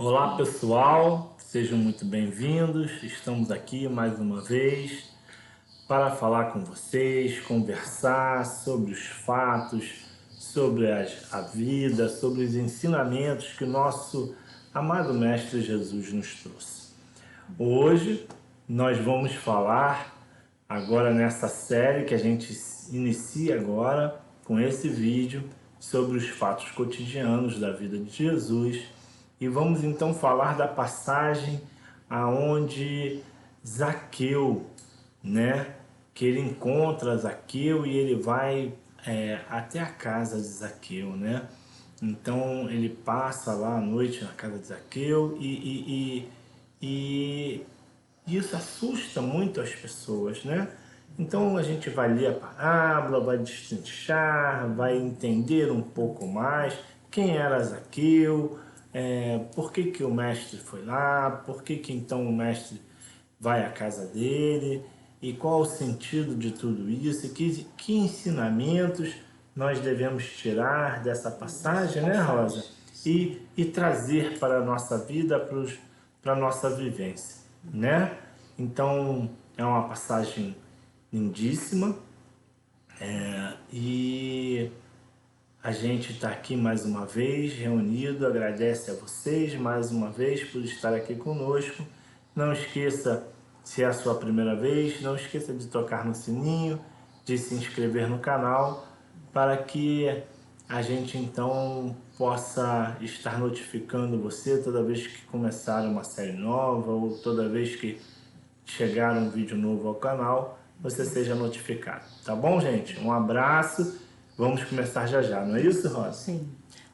Olá pessoal, sejam muito bem-vindos. Estamos aqui mais uma vez para falar com vocês, conversar sobre os fatos, sobre a vida, sobre os ensinamentos que o nosso amado Mestre Jesus nos trouxe. Hoje nós vamos falar, agora nessa série que a gente inicia agora com esse vídeo, sobre os fatos cotidianos da vida de Jesus. E vamos então falar da passagem aonde Zaqueu, né, que ele encontra Zaqueu e ele vai até a casa de Zaqueu, né? Então ele passa lá à noite na casa de Zaqueu e isso assusta muito as pessoas, né? Então a gente vai ler a parábola, vai destrinchar, vai entender um pouco mais quem era Zaqueu, por que que o mestre foi lá, por que que então o mestre vai à casa dele e qual o sentido de tudo isso, que ensinamentos nós devemos tirar dessa passagem, né, Rosa? E trazer para a nossa vida, para a nossa vivência, né? Então é uma passagem lindíssima e a gente está aqui mais uma vez reunido, agradece a vocês mais uma vez por estar aqui conosco. Não esqueça, se é a sua primeira vez, não esqueça de tocar no sininho, de se inscrever no canal, para que a gente então possa estar notificando você toda vez que começar uma série nova ou toda vez que chegar um vídeo novo ao canal, você seja notificado. Tá bom, gente? Um abraço. Vamos começar já já, não é isso, Rosa? Sim.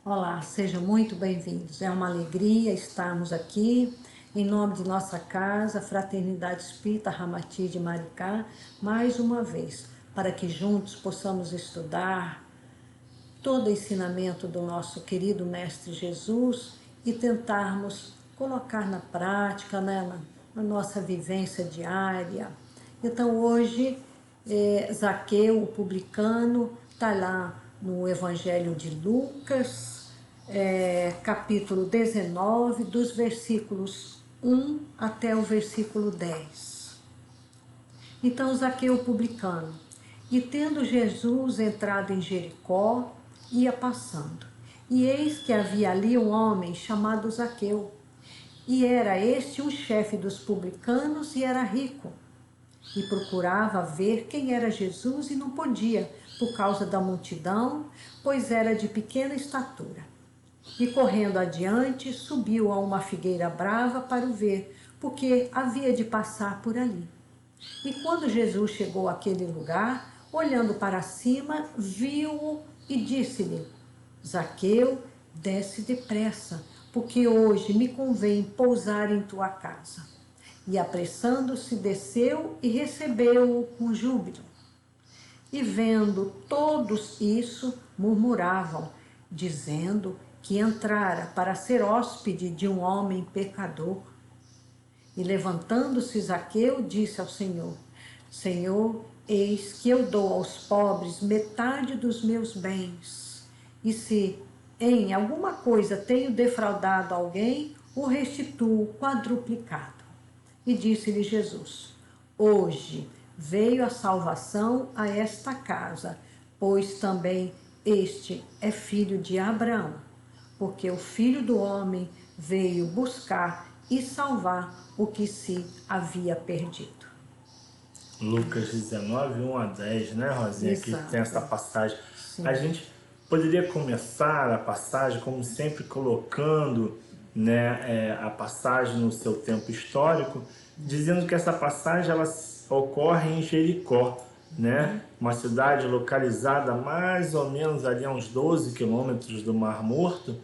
Olá, sejam muito bem-vindos. É uma alegria estarmos aqui em nome de nossa casa, Fraternidade Espírita Ramati de Maricá, mais uma vez, para que juntos possamos estudar todo o ensinamento do nosso querido Mestre Jesus e tentarmos colocar na prática, né, na nossa vivência diária. Então hoje, Zaqueu, o publicano, está lá no Evangelho de Lucas, capítulo 19, dos versículos 1 até o versículo 10. Então Zaqueu, o publicano, e tendo Jesus entrado em Jericó, ia passando. E eis que havia ali um homem chamado Zaqueu, e era este um chefe dos publicanos e era rico. E procurava ver quem era Jesus e não podia, por causa da multidão, pois era de pequena estatura. E correndo adiante, subiu a uma figueira brava para o ver, porque havia de passar por ali. E quando Jesus chegou àquele lugar, olhando para cima, viu-o e disse-lhe: Zaqueu, desce depressa, porque hoje me convém pousar em tua casa. E apressando-se, desceu e recebeu-o com júbilo. E vendo todos isso, murmuravam, dizendo que entrara para ser hóspede de um homem pecador. E levantando-se Zaqueu, disse ao Senhor: Senhor, eis que eu dou aos pobres metade dos meus bens. E se em alguma coisa tenho defraudado alguém, o restituo quadruplicado. E disse-lhe Jesus: Hoje veio a salvação a esta casa, pois também este é filho de Abraão, porque o Filho do Homem veio buscar e salvar o que se havia perdido. Lucas 19, 1 a 10, né, Rosinha? Aqui Exato. tem essa passagem. Sim. A gente poderia começar a passagem, como sempre, colocando, né, a passagem no seu tempo histórico, dizendo que essa passagem ela ocorre em Jericó, né? Uma cidade localizada mais ou menos ali a uns 12 quilômetros do Mar Morto,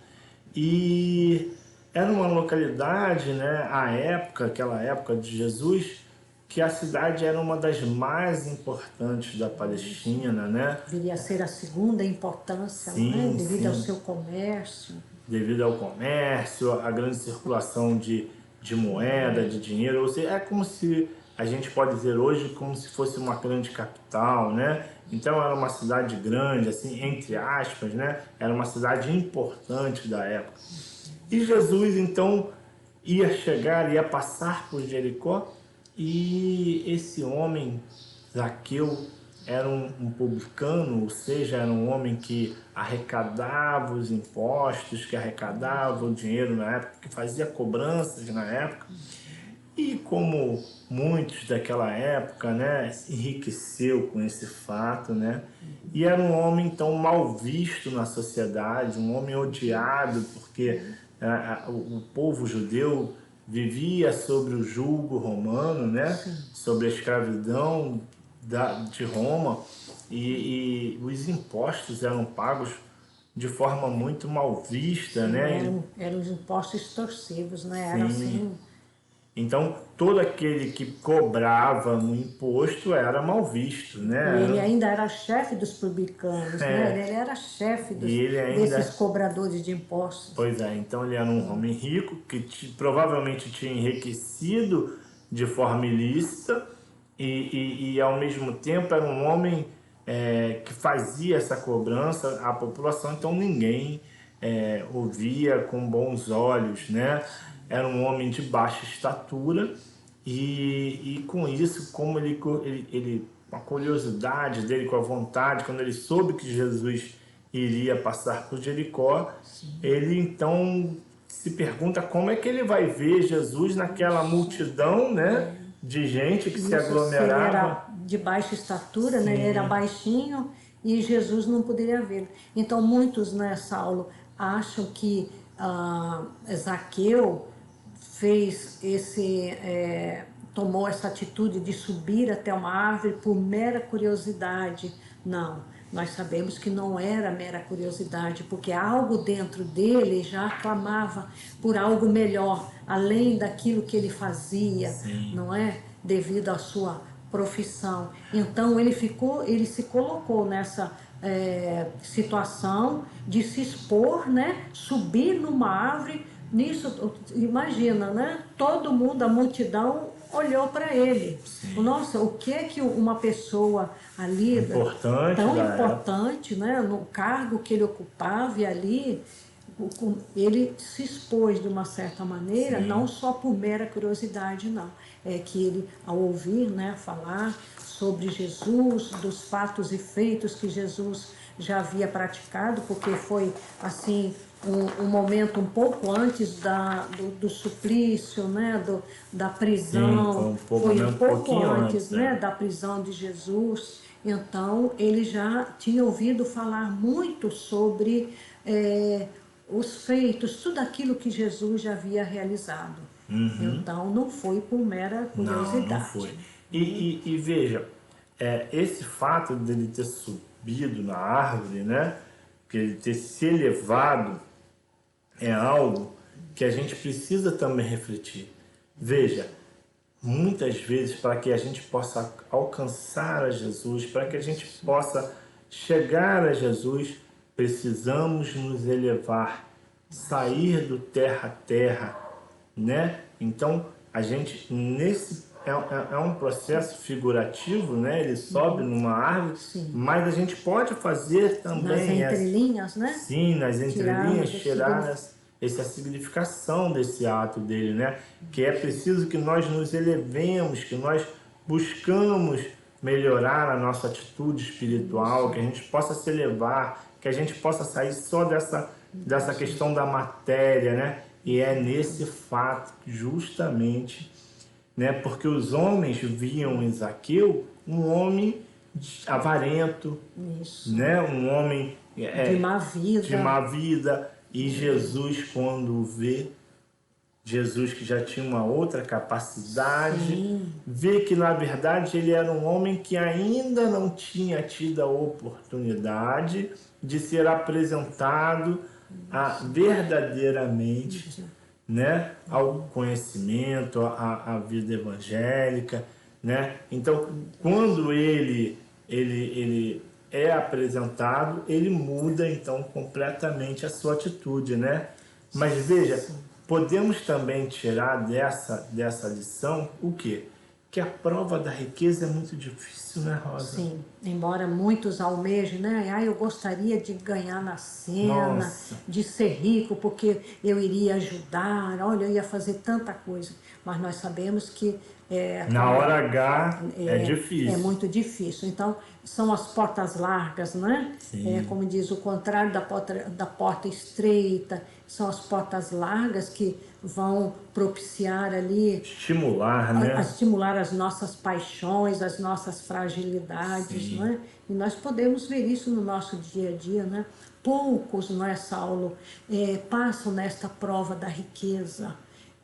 e era uma localidade, né, à época, aquela época de Jesus, que a cidade era uma das mais importantes da Palestina, né? Viria a ser a segunda importância, Sim, né? Devido sim. ao seu comércio. Devido ao comércio, à grande circulação de moeda, de dinheiro, ou seja, é como se, a gente pode dizer hoje, como se fosse uma grande capital, né? Então era uma cidade grande, assim, entre aspas, né? Era uma cidade importante da época. E Jesus, então, ia chegar, ia passar por Jericó, e esse homem, Zaqueu, era um publicano, ou seja, era um homem que arrecadava os impostos, que arrecadava o dinheiro na época, que fazia cobranças na época. E como muitos daquela época, né, se enriqueceu com esse fato, né? E era um homem então mal visto na sociedade, um homem odiado, porque o povo judeu vivia sobre o jugo romano, né? Sobre a escravidão de Roma, e os impostos eram pagos de forma muito mal vista, né? Eram os impostos extorsivos, né? Sim. Era assim. Então, todo aquele que cobrava um imposto era mal visto, né? E ele ainda era chefe dos publicanos, né? Ele era chefe desses cobradores de impostos. Pois é, então ele era um homem rico que provavelmente tinha enriquecido de forma ilícita e ao mesmo tempo era um homem que fazia essa cobrança à população, então ninguém ouvia com bons olhos, né? Era um homem de baixa estatura e com isso, como ele, com a curiosidade dele, com a vontade, quando ele soube que Jesus iria passar por Jericó, ele então se pergunta como é que ele vai ver Jesus naquela multidão, né, de gente que se aglomerava. Ele era de baixa estatura, né? Ele era baixinho e Jesus não poderia vê-lo. Então muitos, né, Saulo, acham que Zaqueu fez tomou essa atitude de subir até uma árvore por mera curiosidade. Não, nós sabemos que não era mera curiosidade, porque algo dentro dele já clamava por algo melhor, além daquilo que ele fazia, não é? Devido à sua profissão. Então ele se colocou nessa situação de se expor, né? Subir numa árvore. Nisso, imagina, né? Todo mundo, a multidão olhou para ele. Nossa, o que é que uma pessoa ali tão importante, né, no cargo que ele ocupava, e ali ele se expôs de uma certa maneira, não só por mera curiosidade, não. É que ele, ao ouvir, né, falar sobre Jesus, dos fatos e feitos que Jesus já havia praticado, porque foi assim um momento um pouco antes do suplício, né, da prisão. Foi um pouco antes, né, da prisão de Jesus. Então ele já tinha ouvido falar muito sobre os feitos, tudo aquilo que Jesus já havia realizado. Então não foi por mera curiosidade. Não foi. E veja, esse fato dele ter subido na árvore, né, que ele ter se elevado, é algo que a gente precisa também refletir. Veja, muitas vezes, para que a gente possa alcançar a Jesus, para que a gente possa chegar a Jesus, precisamos nos elevar, sair do terra a terra, né? Então, a gente, é um processo figurativo, né? Ele sobe numa árvore, mas a gente pode fazer também... Nas entrelinhas, né? Sim, nas entrelinhas, tirar essa significação desse ato dele, né? Que é preciso que nós nos elevemos, que nós buscamos melhorar a nossa atitude espiritual, que a gente possa se elevar, que a gente possa sair só dessa questão da matéria, né? E é nesse fato, justamente, né? Porque os homens viam em Zaqueu um homem avarento, né? Um homem de má vida. E Jesus, quando vê, Jesus que já tinha uma outra capacidade, vê que na verdade ele era um homem que ainda não tinha tido a oportunidade de ser apresentado verdadeiramente, né, ao conhecimento, à vida evangélica, né? Então, quando ele é apresentado, ele muda então completamente a sua atitude, né? Mas veja, podemos também tirar dessa lição o quê? que a prova da riqueza é muito difícil, né, Rosa? Sim, embora muitos almejem, né? Ah, eu gostaria de ganhar na cena, Nossa, de ser rico, porque eu iria ajudar, olha, eu ia fazer tanta coisa. Mas nós sabemos que na hora H é é difícil. muito difícil. Então, são as portas largas, né? Sim. Como diz o contrário da porta estreita, são as portas largas que vão propiciar ali Estimular, a né? estimular as nossas paixões, as nossas fragilidades, não Sim. é? E nós podemos ver isso no nosso dia a dia, né? Poucos, não é, Saulo, passam nesta prova da riqueza.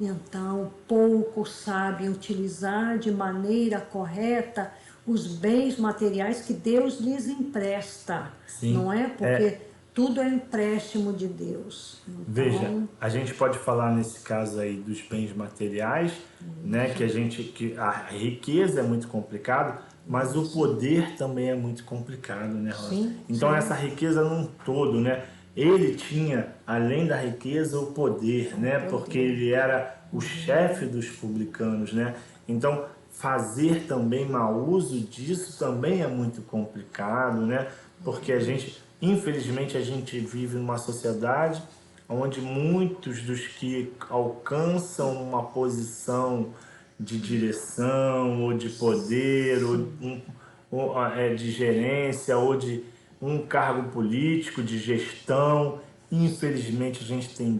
Então, poucos sabem utilizar de maneira correta os bens materiais que Deus lhes empresta, Sim. não é? Porque tudo é empréstimo de Deus. Veja, Então, a gente pode falar nesse caso aí dos bens materiais, né? Que a riqueza é muito complicado, mas o poder também é muito complicado, né, Rosa? sim, Então sim. essa riqueza num todo, né? Ele tinha, além da riqueza, o poder, né? Porque ele era o chefe dos publicanos, né? Então fazer também mau uso disso também é muito complicado, né? Porque infelizmente, a gente vive numa sociedade onde muitos dos que alcançam uma posição de direção ou de poder de gerência ou de um cargo político de gestão, infelizmente a gente tem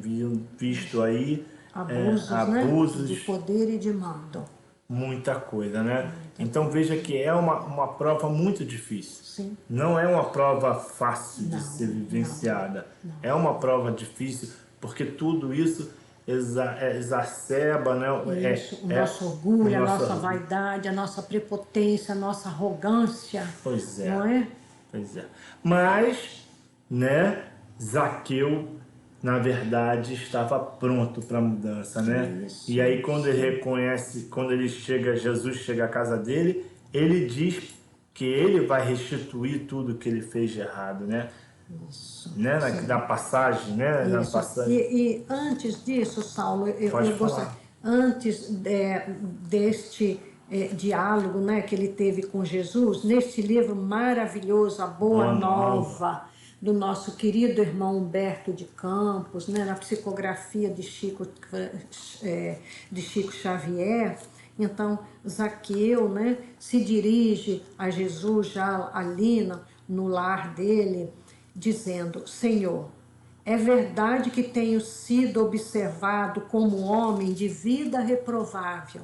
visto aí Abusos, né? De abusos, poder e de mando. muita coisa, né? Então veja que é uma prova muito difícil. Sim. Não é uma prova fácil de Não, ser não, vivenciada. não. É uma prova difícil porque tudo isso exacerba, né? Isso, o nosso orgulho, o a nosso nossa orgulho. vaidade, a nossa prepotência, a nossa arrogância, Pois é, não é? pois é. Mas, né? Zaqueu, na verdade, estava pronto para a mudança, né? Isso, E aí quando ele reconhece, quando ele chega, Jesus chega à casa dele, ele diz que ele vai restituir tudo que ele fez de errado, né? Isso, Né? sim. Na passagem, né? Na Isso. passagem. E antes disso, Saulo, Pode eu gostaria, falar. antes deste diálogo, né, que ele teve com Jesus, neste livro maravilhoso, A Boa Boa Nova. Nova, do nosso querido irmão Humberto de Campos, né, na psicografia de Chico Xavier. Então, Zaqueu, né, se dirige a Jesus já ali no lar dele, dizendo: Senhor, é verdade que tenho sido observado como homem de vida reprovável,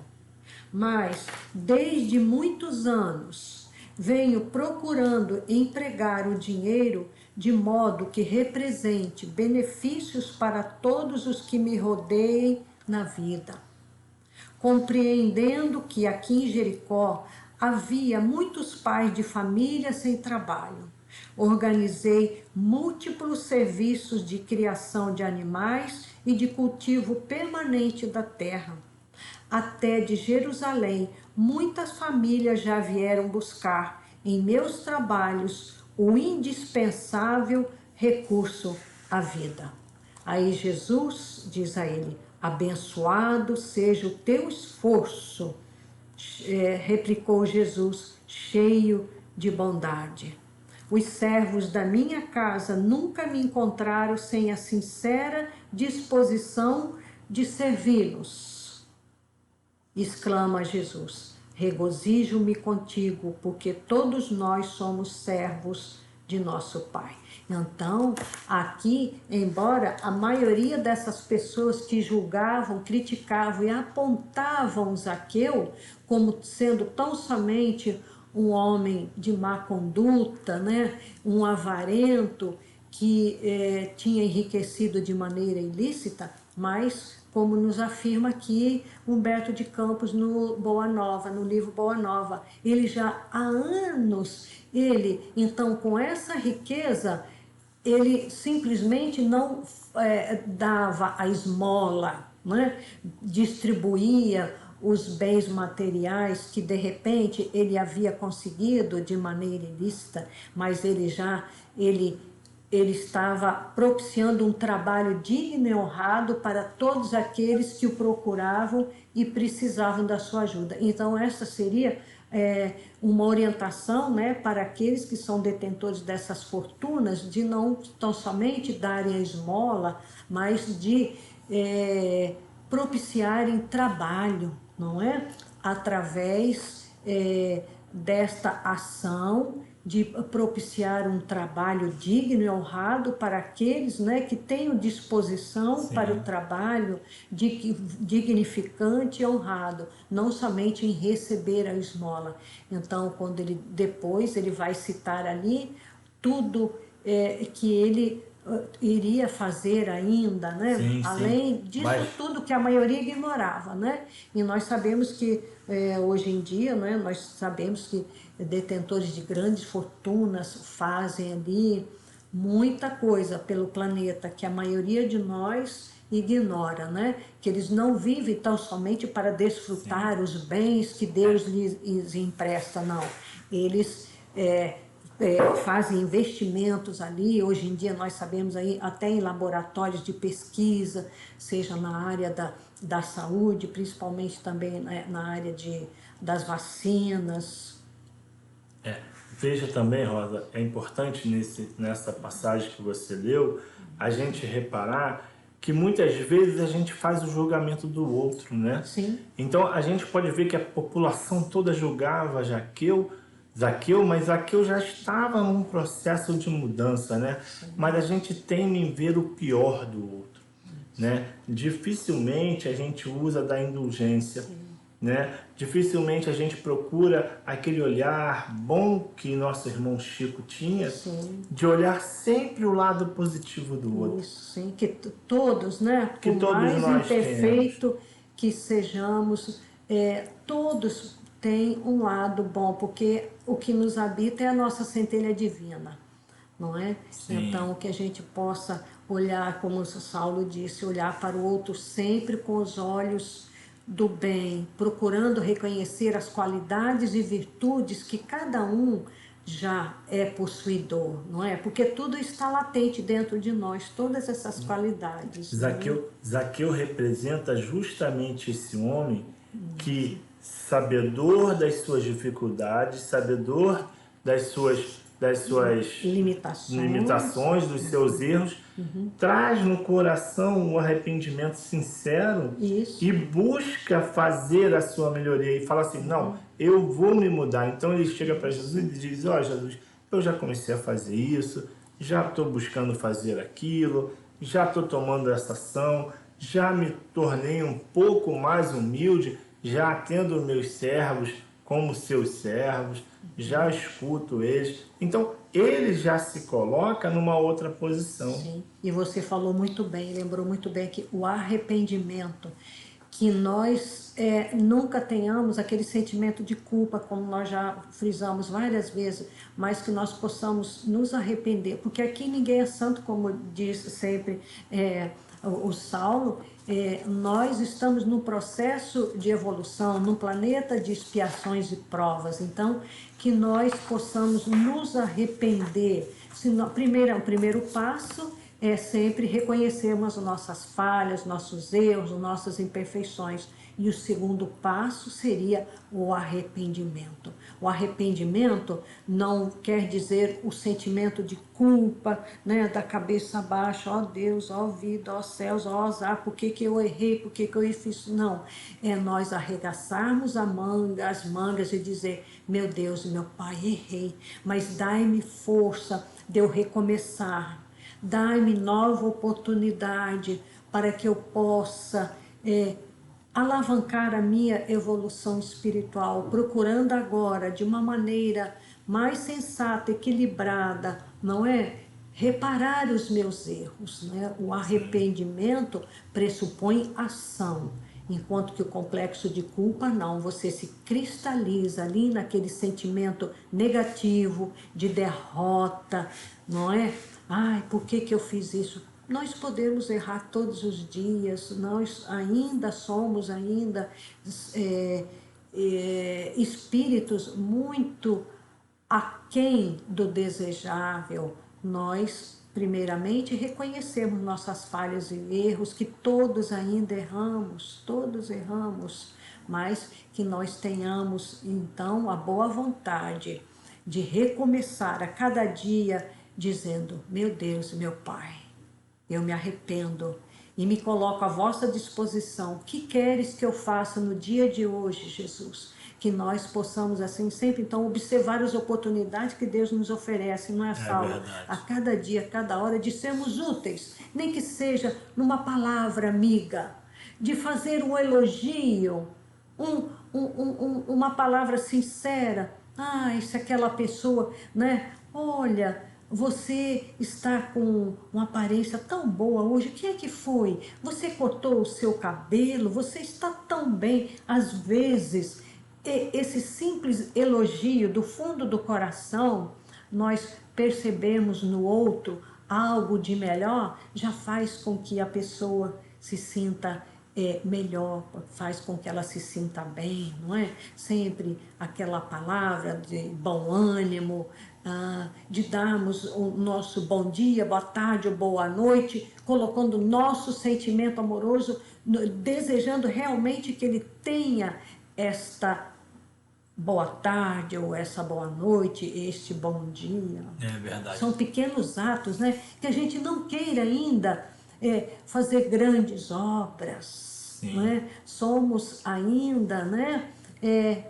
mas desde muitos anos venho procurando empregar o dinheiro de modo que represente benefícios para todos os que me rodeiem na vida. Compreendendo que aqui em Jericó havia muitos pais de família sem trabalho, organizei múltiplos serviços de criação de animais e de cultivo permanente da terra. Até de Jerusalém, muitas famílias já vieram buscar em meus trabalhos o indispensável recurso à vida. Aí Jesus diz a ele: abençoado seja o teu esforço, replicou Jesus, cheio de bondade. Os servos da minha casa nunca me encontraram sem a sincera disposição de servi-los. Exclama Jesus: regozijo-me contigo, porque todos nós somos servos de nosso Pai. Então, aqui, embora a maioria dessas pessoas que julgavam, criticavam e apontavam Zaqueu como sendo tão somente um homem de má conduta, né? Um avarento que tinha enriquecido de maneira ilícita, mas como nos afirma aqui Humberto de Campos no Boa Nova, no livro Boa Nova, ele já há anos, então com essa riqueza, ele simplesmente não dava a esmola, né? Distribuía os bens materiais que de repente ele havia conseguido de maneira ilícita, mas ele ele estava propiciando um trabalho digno e honrado para todos aqueles que o procuravam e precisavam da sua ajuda. Então, essa seria uma orientação, né, para aqueles que são detentores dessas fortunas, de não tão somente darem a esmola, mas de propiciarem trabalho, não é? Através desta ação de propiciar um trabalho digno e honrado para aqueles, né, que tenham disposição Sim. para o trabalho dignificante e honrado, não somente em receber a esmola. Então, quando depois ele vai citar ali tudo que ele iria fazer ainda, né? Sim, Além sim. disso tudo que a maioria ignorava, né? E nós sabemos que hoje em dia, né, nós sabemos que detentores de grandes fortunas fazem ali muita coisa pelo planeta que a maioria de nós ignora, né? Que eles não vivem tão somente para desfrutar Sim. os bens que Deus lhes empresta, não. Eles fazem investimentos ali. Hoje em dia nós sabemos aí até em laboratórios de pesquisa, seja na área da saúde, principalmente também, né, na área das vacinas. Veja também, Rosa, é importante nessa passagem que você leu, a gente reparar que muitas vezes a gente faz o julgamento do outro, né? Sim. Então a gente pode ver que a população toda julgava Zaqueu, mas Zaqueu já estava num processo de mudança, né? Mas a gente teme em ver o pior do outro, né? Dificilmente a gente usa da indulgência, né? Dificilmente a gente procura aquele olhar bom que nosso irmão Chico tinha, Sim. de olhar sempre o lado positivo do outro. Isso, sim, que todos, né, Que por todos mais nós imperfeito que sejamos, todos têm um lado bom, porque o que nos habita é a nossa centelha divina, não é? Sim. Então, que a gente possa olhar, como o Saulo disse, olhar para o outro sempre com os olhos do bem, procurando reconhecer as qualidades e virtudes que cada um já é possuidor, não é? Porque tudo está latente dentro de nós, todas essas qualidades. Zaqueu representa justamente esse homem que, sabedor das suas dificuldades, sabedor das suas limitações, dos seus erros, traz no coração o arrependimento sincero. Isso. E busca fazer a sua melhoria e fala assim, não, eu vou me mudar. Então ele chega para Jesus e diz, ó, Jesus, eu já comecei a fazer isso, já estou buscando fazer aquilo, já estou tomando essa ação, já me tornei um pouco mais humilde, já atendo meus servos como seus servos, já escuto eles. Então, ele já se coloca numa outra posição. Sim, e você falou muito bem, lembrou muito bem que o arrependimento, que nós nunca tenhamos aquele sentimento de culpa, como nós já frisamos várias vezes, mas que nós possamos nos arrepender, porque aqui ninguém é santo, como disse sempre o Saulo. Nós estamos num processo de evolução, num planeta de expiações e provas, então que nós possamos nos arrepender. O primeiro passo é sempre reconhecermos as nossas falhas, nossos erros, nossas imperfeições. E o segundo passo seria o arrependimento. O arrependimento não quer dizer o sentimento de culpa, né, da cabeça baixa, ó Deus, ó vida, ó céus, ó azar, por que eu errei, por que eu fiz? Não, é nós arregaçarmos as mangas e dizer, meu Deus, meu Pai, errei, mas dai-me força de eu recomeçar. Dai-me nova oportunidade para que eu possa alavancar a minha evolução espiritual, procurando agora de uma maneira mais sensata, equilibrada, não é? Reparar os meus erros, né? O arrependimento pressupõe ação, enquanto que o complexo de culpa não, você se cristaliza ali naquele sentimento negativo, de derrota, não é? Ai, por que eu fiz isso? Nós podemos errar todos os dias, nós ainda somos espíritos muito aquém do desejável. Nós primeiramente, reconhecermos nossas falhas e erros, que todos ainda todos erramos, mas que nós tenhamos, então, a boa vontade de recomeçar a cada dia, dizendo: meu Deus, meu Pai, eu me arrependo e me coloco à vossa disposição. O que queres que eu faça no dia de hoje, Jesus? Que nós possamos, assim, sempre, então, observar as oportunidades que Deus nos oferece, não é, Saulo? verdade. A cada dia, a cada hora, de sermos úteis, nem que seja numa palavra amiga, de fazer um elogio, uma palavra sincera. Se aquela pessoa, né? Olha, você está com uma aparência tão boa hoje. O que é que foi? Você cortou o seu cabelo? Você está tão bem. Às vezes, esse simples elogio do fundo do coração, nós percebemos no outro algo de melhor, já faz com que a pessoa se sinta melhor, faz com que ela se sinta bem, não é? Sempre aquela palavra de bom ânimo, de darmos o nosso bom dia, boa tarde ou boa noite, colocando o nosso sentimento amoroso, desejando realmente que ele tenha esta boa tarde ou essa boa noite, este bom dia. É verdade. São pequenos atos, né? Que a gente não queira ainda fazer grandes obras, né? Somos ainda, né?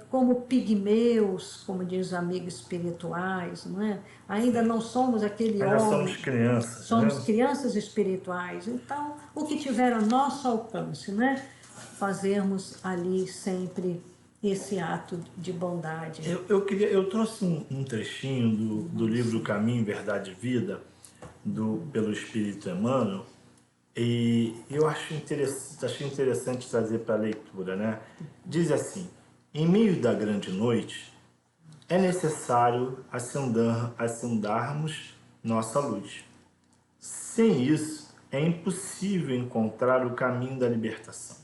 Como pigmeus, como diz os amigos espirituais, não é? Ainda não somos aquele Ainda homem. somos crianças. Somos crianças espirituais. Então, o que tiver ao nosso alcance, né? Fazermos ali sempre esse ato de bondade. Eu trouxe um trechinho do livro Caminho, Verdade e Vida, pelo Espírito Emmanuel, e eu achei interessante trazer para a leitura, né? Diz assim: em meio da grande noite, é necessário acendarmos nossa luz. Sem isso, é impossível encontrar o caminho da libertação.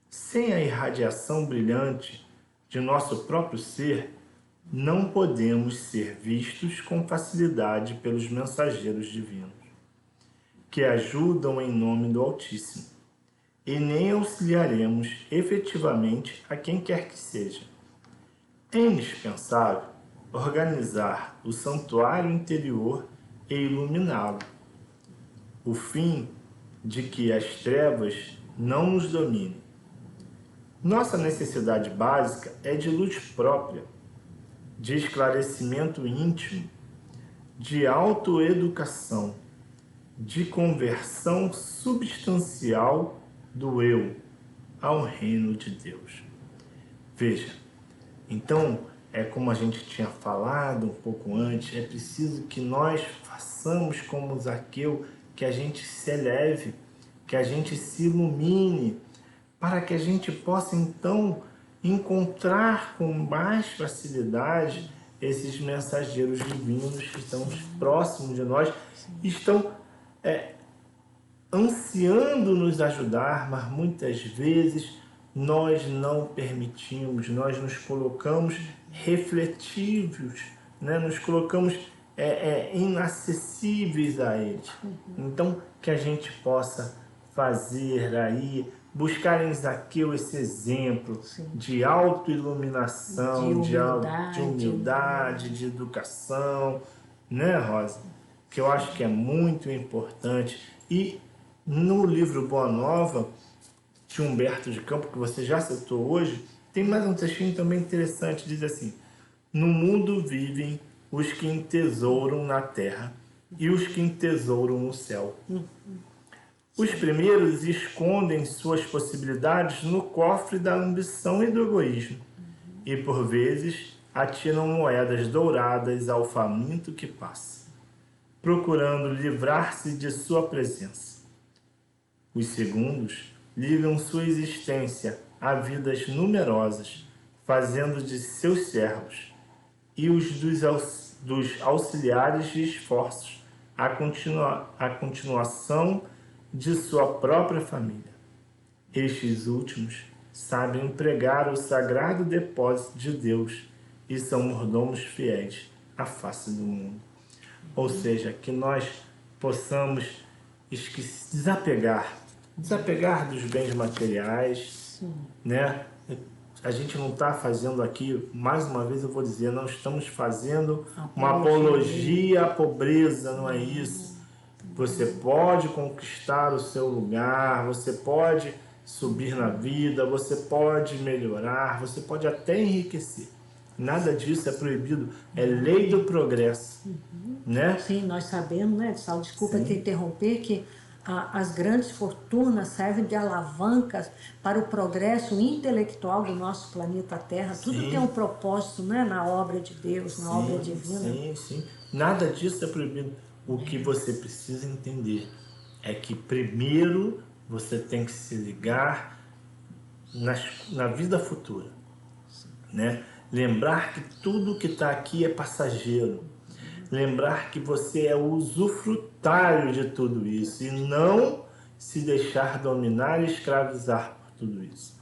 Sem a irradiação brilhante de nosso próprio ser, não podemos ser vistos com facilidade pelos mensageiros divinos, que ajudam em nome do Altíssimo, e nem auxiliaremos efetivamente a quem quer que seja. É indispensável organizar o santuário interior e iluminá-lo, o fim de que as trevas não nos dominem. Nossa necessidade básica é de luz própria, de esclarecimento íntimo, de autoeducação, de conversão substancial do eu ao reino de Deus. Veja, então, como a gente tinha falado um pouco antes, é preciso que nós façamos como Zaqueu, que a gente se eleve, que a gente se ilumine, para que a gente possa, então, encontrar com mais facilidade esses mensageiros divinos que estão próximos de nós, estão ansiando nos ajudar, mas muitas vezes nós não permitimos, nós nos colocamos refletivos, né? Nos colocamos inacessíveis a eles. Então, que a gente possa fazer aí, buscar em Zaqueu esse exemplo de autoiluminação, de humildade, de educação, né, Rosa? Que eu acho que é muito importante. E no livro Boa Nova, de Humberto de Campos, que você já citou hoje, tem mais um textinho também interessante, diz assim: no mundo vivem os que entesouram na terra e os que entesouram no céu. Os primeiros escondem suas possibilidades no cofre da ambição e do egoísmo, e por vezes atiram moedas douradas ao faminto que passa, procurando livrar-se de sua presença. Os segundos ligam sua existência a vidas numerosas, fazendo de seus servos, e os dos auxiliares de esforços a continuação de sua própria família. Estes últimos sabem empregar o sagrado depósito de Deus e são mordomos fiéis à face do mundo. Ou seja, que nós possamos desapegar dos bens materiais, né? A gente não está fazendo aqui, mais uma vez eu vou dizer, não estamos fazendo uma apologia à pobreza, não é isso. Você pode conquistar o seu lugar, você pode subir na vida, você pode melhorar, você pode até enriquecer. Nada disso é proibido, é lei do progresso, né? Sim, nós sabemos, né, Sal, desculpa te interromper, que as grandes fortunas servem de alavancas para o progresso intelectual do nosso planeta Terra. Tudo tem um propósito, né, na obra de Deus, na obra divina. Sim. Nada disso é proibido. O que você precisa entender é que primeiro você tem que se ligar na vida futura, né? Lembrar que tudo que está aqui é passageiro. Lembrar que você é o usufrutário de tudo isso e não se deixar dominar e escravizar por tudo isso,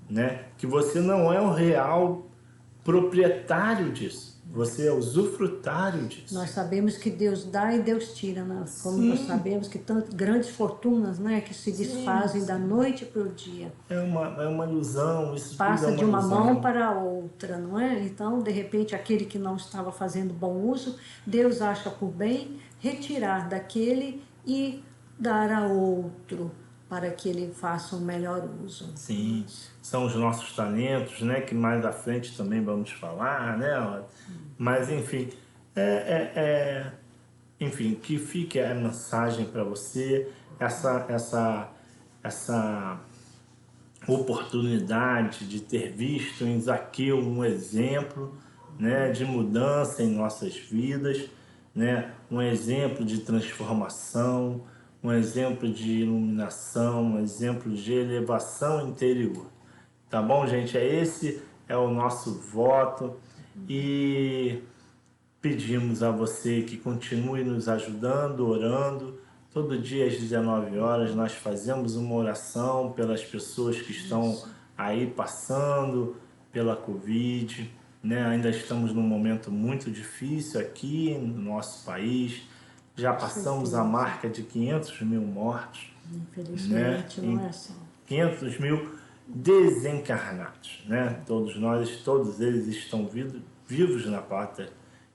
né? Que você não é o real proprietário disso. Você é usufrutário disso. Nós sabemos que Deus dá e Deus tira, né? Como nós sabemos que tantas grandes fortunas, né, que se desfazem da noite para o dia. É uma ilusão, isso passa tudo é de uma ilusão. mão para a outra, não é? Então, de repente, aquele que não estava fazendo bom uso, Deus acha por bem retirar daquele e dar a outro, para que ele faça um melhor uso. Sim, são os nossos talentos, né? Que mais à frente também vamos falar, né? Mas, enfim, enfim, que fique a mensagem para você, essa oportunidade de ter visto em Zaqueu um exemplo, né, de mudança em nossas vidas, né, um exemplo de transformação, um exemplo de iluminação, um exemplo de elevação interior. Tá bom, gente? Esse é o nosso voto e pedimos a você que continue nos ajudando, orando. Todo dia às 19 horas nós fazemos uma oração pelas pessoas que estão aí passando pela Covid, né? Ainda estamos num momento muito difícil aqui no nosso país. Já passamos a marca de 500 mil mortos. Infelizmente, né? não é assim. 500 mil desencarnados, né? Todos eles estão vivos na pátria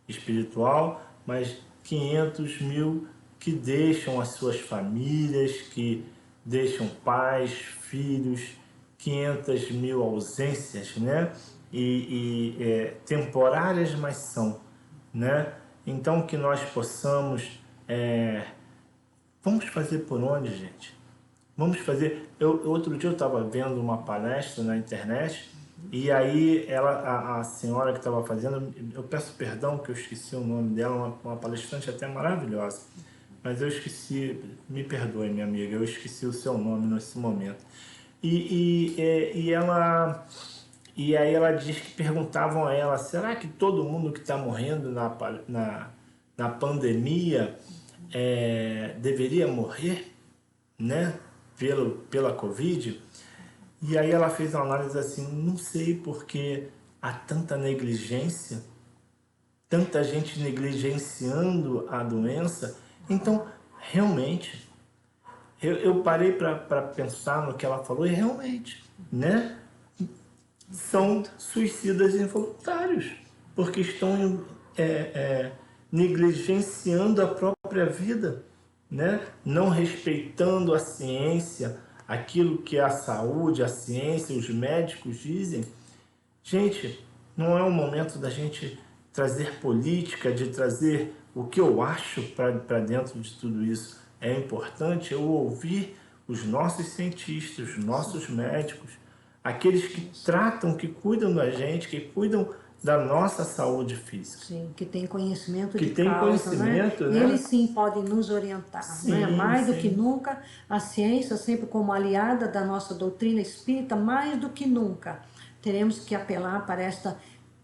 espiritual, mas 500 mil que deixam as suas famílias, que deixam pais, filhos, 500 mil ausências, né? Temporárias, mas são, né? Então que nós possamos, vamos fazer por onde, gente? Vamos fazer. Outro dia eu estava vendo uma palestra na internet e aí a senhora que estava fazendo, eu peço perdão que eu esqueci o nome dela, uma palestrante até maravilhosa, mas eu esqueci, me perdoe minha amiga, eu esqueci o seu nome nesse momento. E aí ela diz que perguntavam a ela, será que todo mundo que está morrendo na pandemia deveria morrer, né? Pela Covid? E aí ela fez uma análise assim, não sei, porque há tanta negligência, tanta gente negligenciando a doença. Então, realmente, eu parei para pensar no que ela falou e realmente, né? São suicidas involuntários, porque estão negligenciando a própria vida, né? Não respeitando a ciência, aquilo que a saúde, a ciência, os médicos dizem. Gente, não é o momento da gente trazer política, de trazer o que eu acho para dentro de tudo isso. É importante eu ouvir os nossos cientistas, os nossos médicos, aqueles que tratam, que cuidam da gente, que cuidam da nossa saúde física. Sim, que tem conhecimento que de tem causa, conhecimento, né? Eles sim podem nos orientar, Sim, né? Mais do sim. que nunca, a ciência, sempre como aliada da nossa doutrina espírita, mais do que nunca, teremos que apelar para esta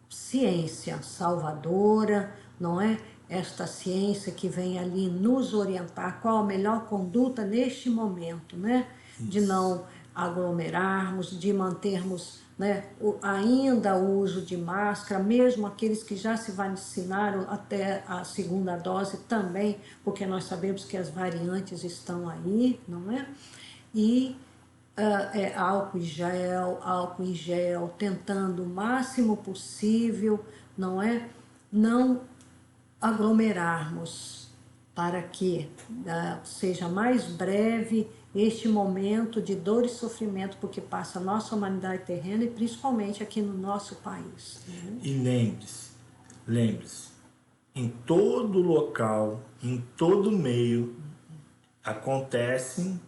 ciência salvadora, não é? Esta ciência que vem ali nos orientar qual a melhor conduta neste momento, né? De não aglomerarmos, de mantermos né, ainda o uso de máscara, mesmo aqueles que já se vacinaram até a segunda dose também, porque nós sabemos que as variantes estão aí, não é? E álcool em gel, tentando o máximo possível, não é? Não aglomerarmos, para que seja mais breve este momento de dor e sofrimento, porque passa a nossa humanidade terrena e principalmente aqui no nosso país. E lembre-se, em todo local, em todo meio, acontecem,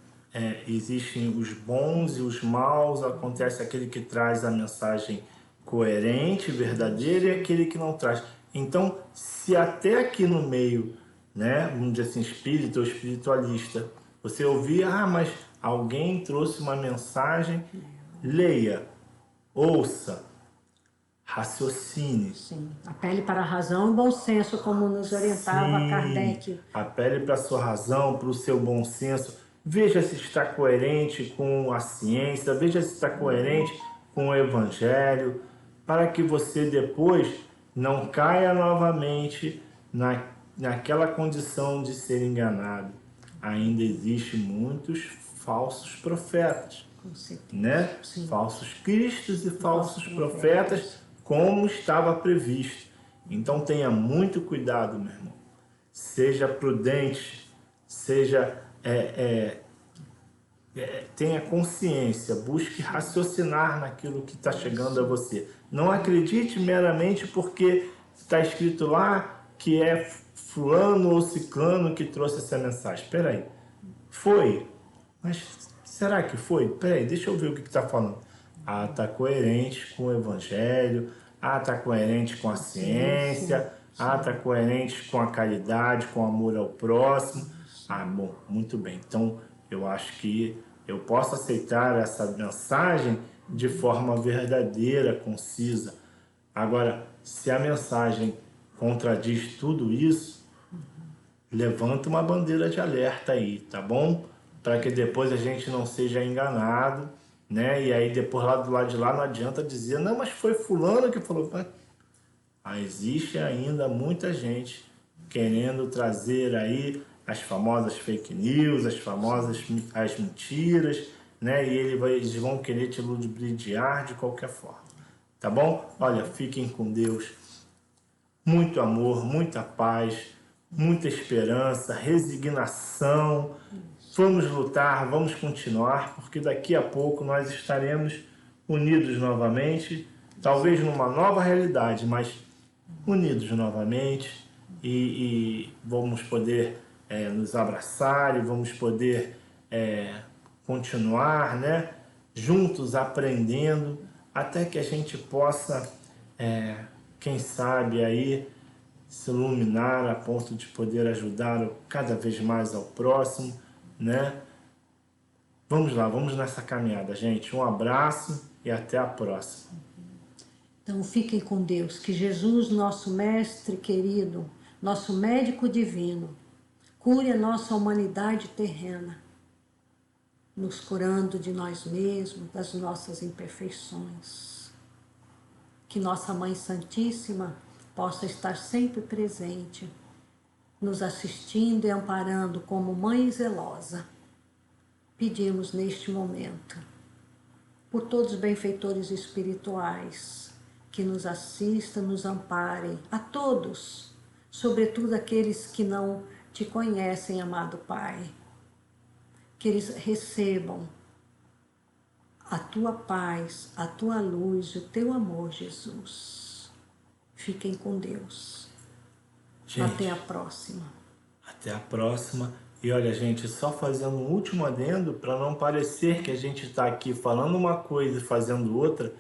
existem os bons e os maus, acontece aquele que traz a mensagem coerente, verdadeira, e aquele que não traz. Então, se até aqui no meio, né, vamos dizer assim, espírita ou espiritualista, você ouvir, mas alguém trouxe uma mensagem, leia, ouça, raciocine. Sim, apele para a razão e bom senso, como nos orientava Sim, Kardec. apele para a sua razão, para o seu bom senso. Veja se está coerente com a ciência, veja se está coerente com o Evangelho, para que você depois não caia novamente naquela condição de ser enganado. Ainda existem muitos falsos profetas, Com certeza. né? Sim. Falsos cristos e falsos profetas, como estava previsto. Então tenha muito cuidado, meu irmão. Seja prudente, tenha consciência, busque raciocinar naquilo que está chegando a você. Não acredite meramente porque está escrito lá que é fulano ou ciclano que trouxe essa mensagem. Espera aí, foi? Mas será que foi? Espera aí, deixa eu ver o que está falando. Está coerente com o Evangelho, está coerente com a ciência, está coerente com a caridade, com o amor ao próximo. Bom, muito bem. Então, eu acho que eu posso aceitar essa mensagem de forma verdadeira, concisa. Agora, se a mensagem contradiz tudo isso, levanta uma bandeira de alerta aí, tá bom? Para que depois a gente não seja enganado, né? E aí depois lá do lado de lá não adianta dizer, não, mas foi fulano que falou. Existe ainda muita gente querendo trazer aí as famosas fake news, as mentiras, né? E eles vão querer te ludibriar de qualquer forma, tá bom? Olha, fiquem com Deus. Muito amor, muita paz, muita esperança, resignação. Vamos lutar, vamos continuar, porque daqui a pouco nós estaremos unidos novamente, talvez numa nova realidade, mas unidos novamente e vamos poder nos abraçar e vamos poder continuar, né, juntos aprendendo até que a gente possa, quem sabe aí, se iluminar a ponto de poder ajudar cada vez mais ao próximo, né? Vamos lá, vamos nessa caminhada, gente. Um abraço e até a próxima. Então fiquem com Deus, que Jesus, nosso mestre querido, nosso médico divino, cure a nossa humanidade terrena, nos curando de nós mesmos, das nossas imperfeições. Que nossa Mãe Santíssima possa estar sempre presente, nos assistindo e amparando como Mãe zelosa. Pedimos neste momento, por todos os benfeitores espirituais, que nos assistam, nos amparem, a todos, sobretudo aqueles que não te conhecem, amado Pai, que eles recebam a tua paz, a tua luz, o teu amor, Jesus. Fiquem com Deus. Gente, até a próxima. Até a próxima. E olha, gente, só fazendo um último adendo, para não parecer que a gente está aqui falando uma coisa e fazendo outra,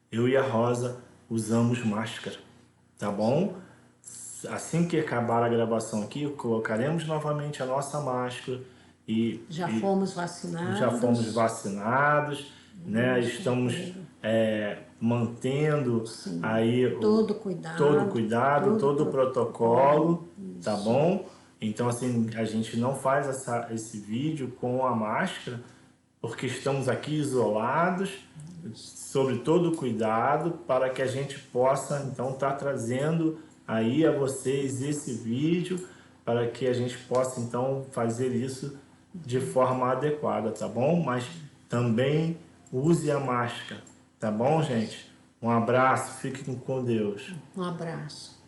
eu e a Rosa usamos máscara, tá bom? Assim que acabar a gravação aqui, colocaremos novamente a nossa máscara e... Já fomos vacinados. Já fomos vacinados, né? Estamos mantendo Sim. aí todo cuidado, todo o protocolo, tá bom? Então, assim, a gente não faz esse vídeo com a máscara porque estamos aqui isolados, sobre todo o cuidado, para que a gente possa então estar trazendo aí a vocês esse vídeo, para que a gente possa então fazer isso de forma adequada, tá bom? Mas também use a máscara, tá bom, gente? Um abraço, fiquem com Deus. Um abraço.